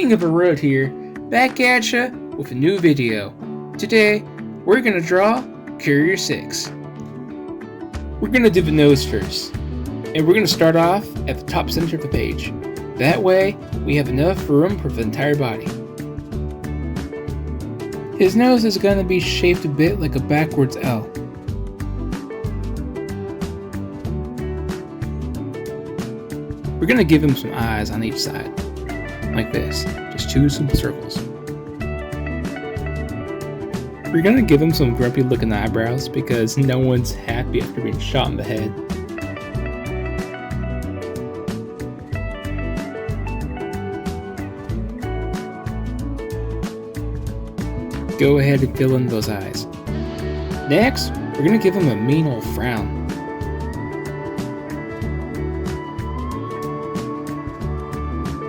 King of the Road here, back at ya with a new video. Today, we're gonna draw Courier 6. We're gonna do the nose first, and we're gonna start off at the top center of the page. That way, we have enough room for the entire body. His nose is gonna be shaped a bit like a backwards L. We're gonna give him some eyes on each side, like this, just two simple circles. We're gonna give him some grumpy looking eyebrows because no one's happy after being shot in the head. Go ahead and fill in those eyes. Next, we're gonna give him a mean old frown.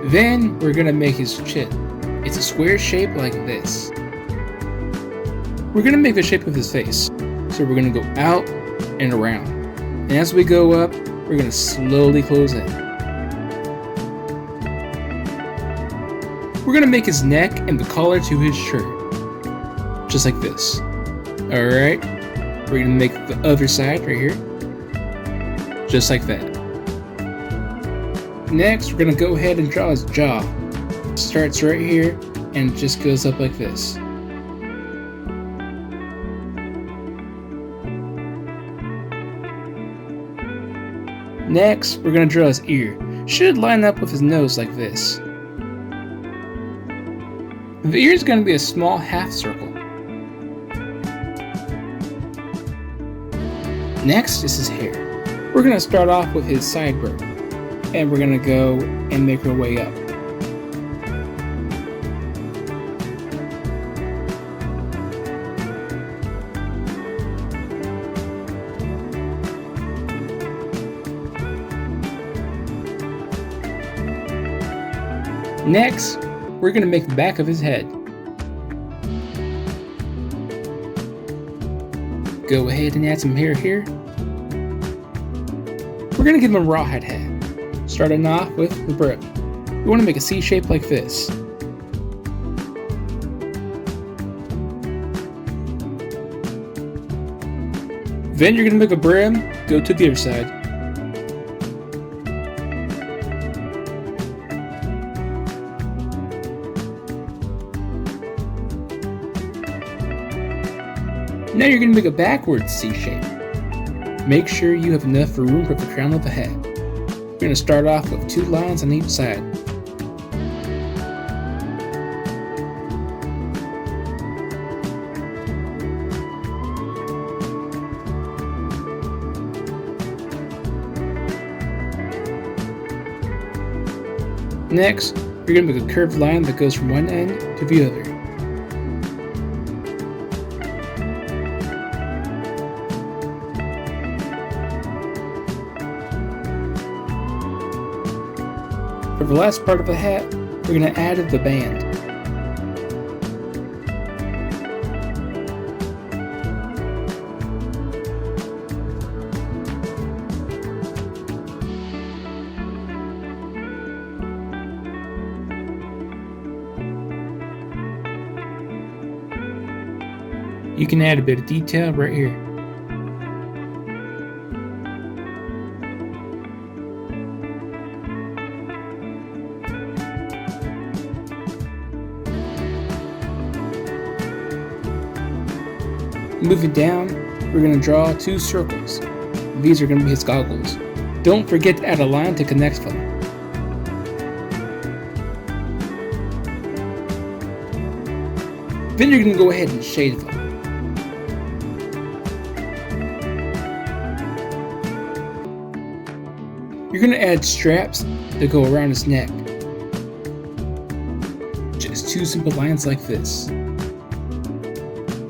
Then we're gonna make his chin. It's a square shape like this. We're gonna make the shape of his face. So we're gonna go out and around. And as we go up, we're gonna slowly close in. We're gonna make his neck and the collar to his shirt. Just like this. Alright, we're gonna make the other side right here. Just like that. Next, we're gonna go ahead and draw his jaw. Starts right here and just goes up like this. Next, we're gonna draw his ear. Should line up with his nose like this. The ear is gonna be a small half circle. Next is his hair. We're gonna start off with his sideburn. And we're gonna go and make our way up. Next, we're gonna make the back of his head. Go ahead and add some hair here. We're gonna give him a rawhide hat. Starting off with the brim. You want to make a C shape like this. Then you're going to make a brim, go to the other side. Now you're going to make a backwards C shape. Make sure you have enough room for the crown of the head. We're going to start off with two lines on each side. Next, you're going to make a curved line that goes from one end to the other. For the last part of the hat, we're going to add the band. You can add a bit of detail right here. Moving down, we're going to draw two circles. These are going to be his goggles. Don't forget to add a line to connect them. Then you're going to go ahead and shade them. You're going to add straps that go around his neck. Just two simple lines like this.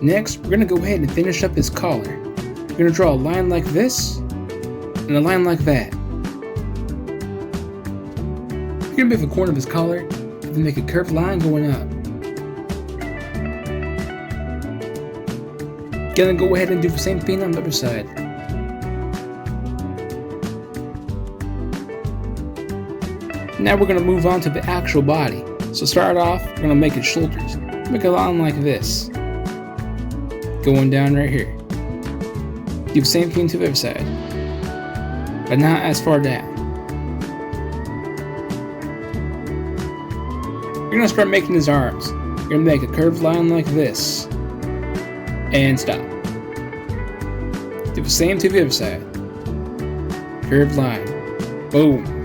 Next, we're going to go ahead and finish up his collar. We're going to draw a line like this, and a line like that. We're going to make the corner of his collar, and then make a curved line going up. Going to go ahead and do the same thing on the other side. Now we're going to move on to the actual body. So start off, we're going to make his shoulders. Make a line like this. Going down right here. Do the same thing to the other side. But not as far down. You're going to start making his arms. You're going to make a curved line like this. And stop. Do the same to the other side. Curved line. Boom.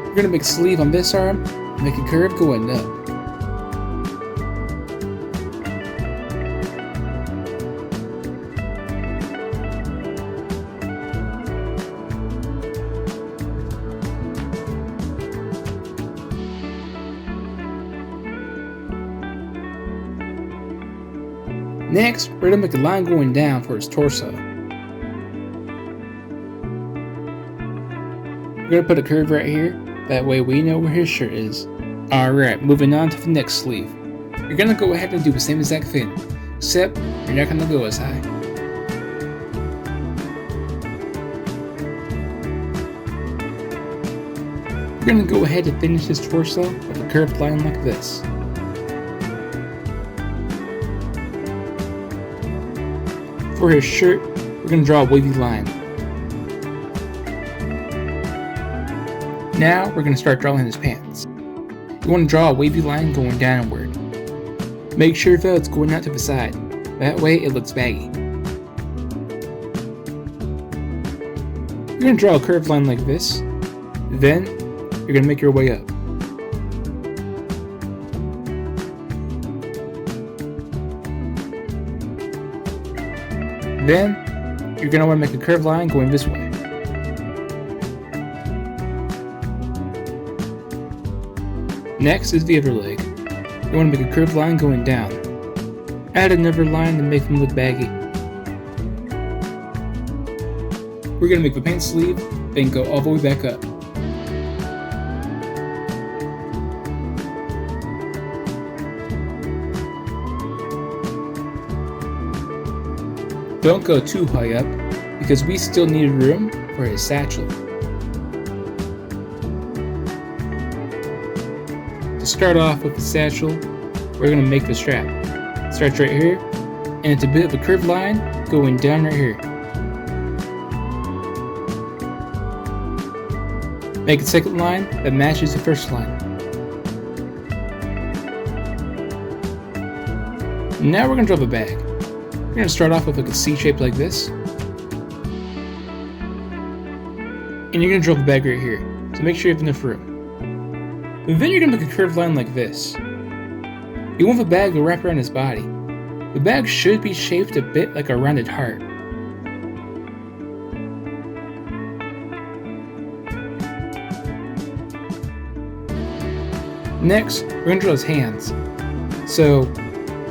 We're going to make a sleeve on this arm, make a curve going up. Next, we're going to make a line going down for his torso. We're going to put a curve right here. That way we know where his shirt is. Alright, moving on to the next sleeve. You're gonna go ahead and do the same exact thing, except you're not gonna go as high. We're gonna go ahead and finish his torso with a curved line like this. For his shirt, we're gonna draw a wavy line. Now we're going to start drawing his pants. You want to draw a wavy line going downward. Make sure though it's going out to the side. That way it looks baggy. You're going to draw a curved line like this. Then you're going to make your way up. Then you're going to want to make a curved line going this way. Next is the other leg. You want to make a curved line going down. Add another line to make them look baggy. We're going to make the pants sleeve, then go all the way back up. Don't go too high up, because we still need room for his satchel. To start off with the satchel, we're going to make the strap. Starts right here, and it's a bit of a curved line going down right here. Make a second line that matches the first line. Now we're going to draw the bag. We're going to start off with like a C shape like this. And you're going to draw the bag right here, so make sure you have enough room. And then you're going to make a curved line like this. You want the bag to wrap around his body. The bag should be shaped a bit like a rounded heart. Next, we're going to draw his hands. So,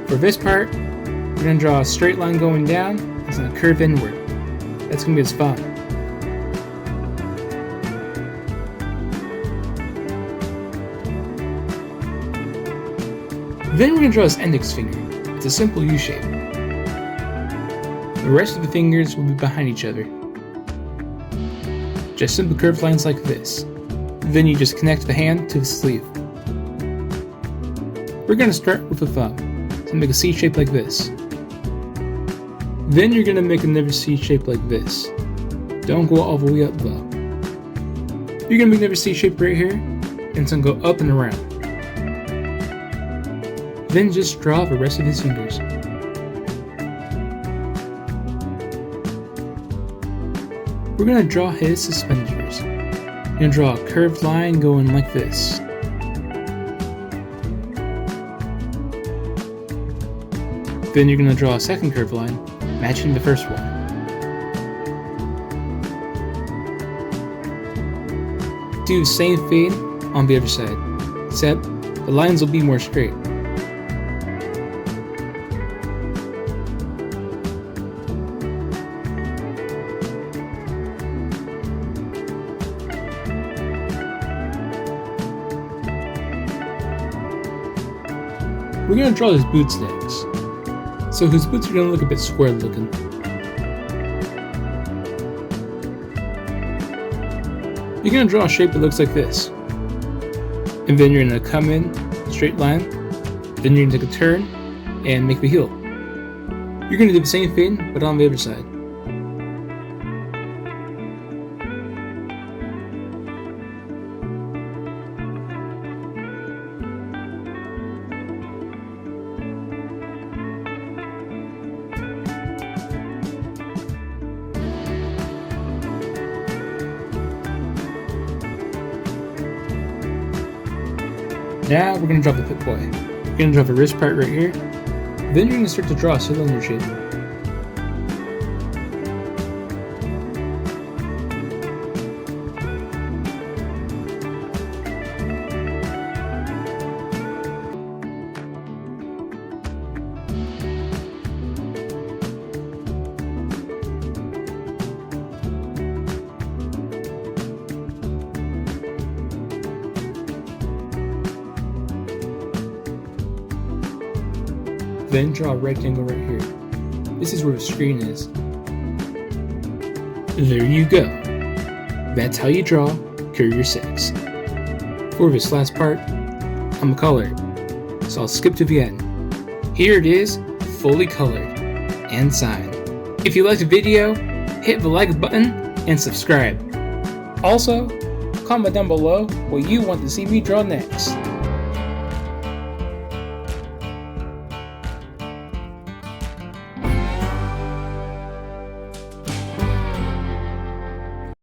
for this part, we're going to draw a straight line going down and it's going to curve inward. That's going to be his thumb. Then we're going to draw his index finger. It's a simple U shape. The rest of the fingers will be behind each other. Just simple curved lines like this. Then you just connect the hand to the sleeve. We're going to start with the thumb. So make a C shape like this. Then you're going to make another C shape like this. Don't go all the way up though. You're going to make another C shape right here, and it's going to go up and around. Then just draw the rest of his fingers. We're going to draw his suspenders. You're going to draw a curved line going like this. Then you're going to draw a second curved line, matching the first one. Do the same thing on the other side, except the lines will be more straight. We're going to draw his boots next. So his boots are going to look a bit square looking. You're going to draw a shape that looks like this. And then you're going to come in, straight line. Then you're going to take a turn and make the heel. You're going to do the same thing, but on the other side. Now we're going to draw the Pip-Boy. You're going to draw the wrist part right here. Then you're going to start to draw a cylinder shape. Then draw a rectangle right here. This is where the screen is. There you go. That's how you draw Courier 6. For this last part, I'm a color, so I'll skip to the end. Here it is, fully colored and signed. If you liked the video, hit the like button and subscribe. Also, comment down below what you want to see me draw next.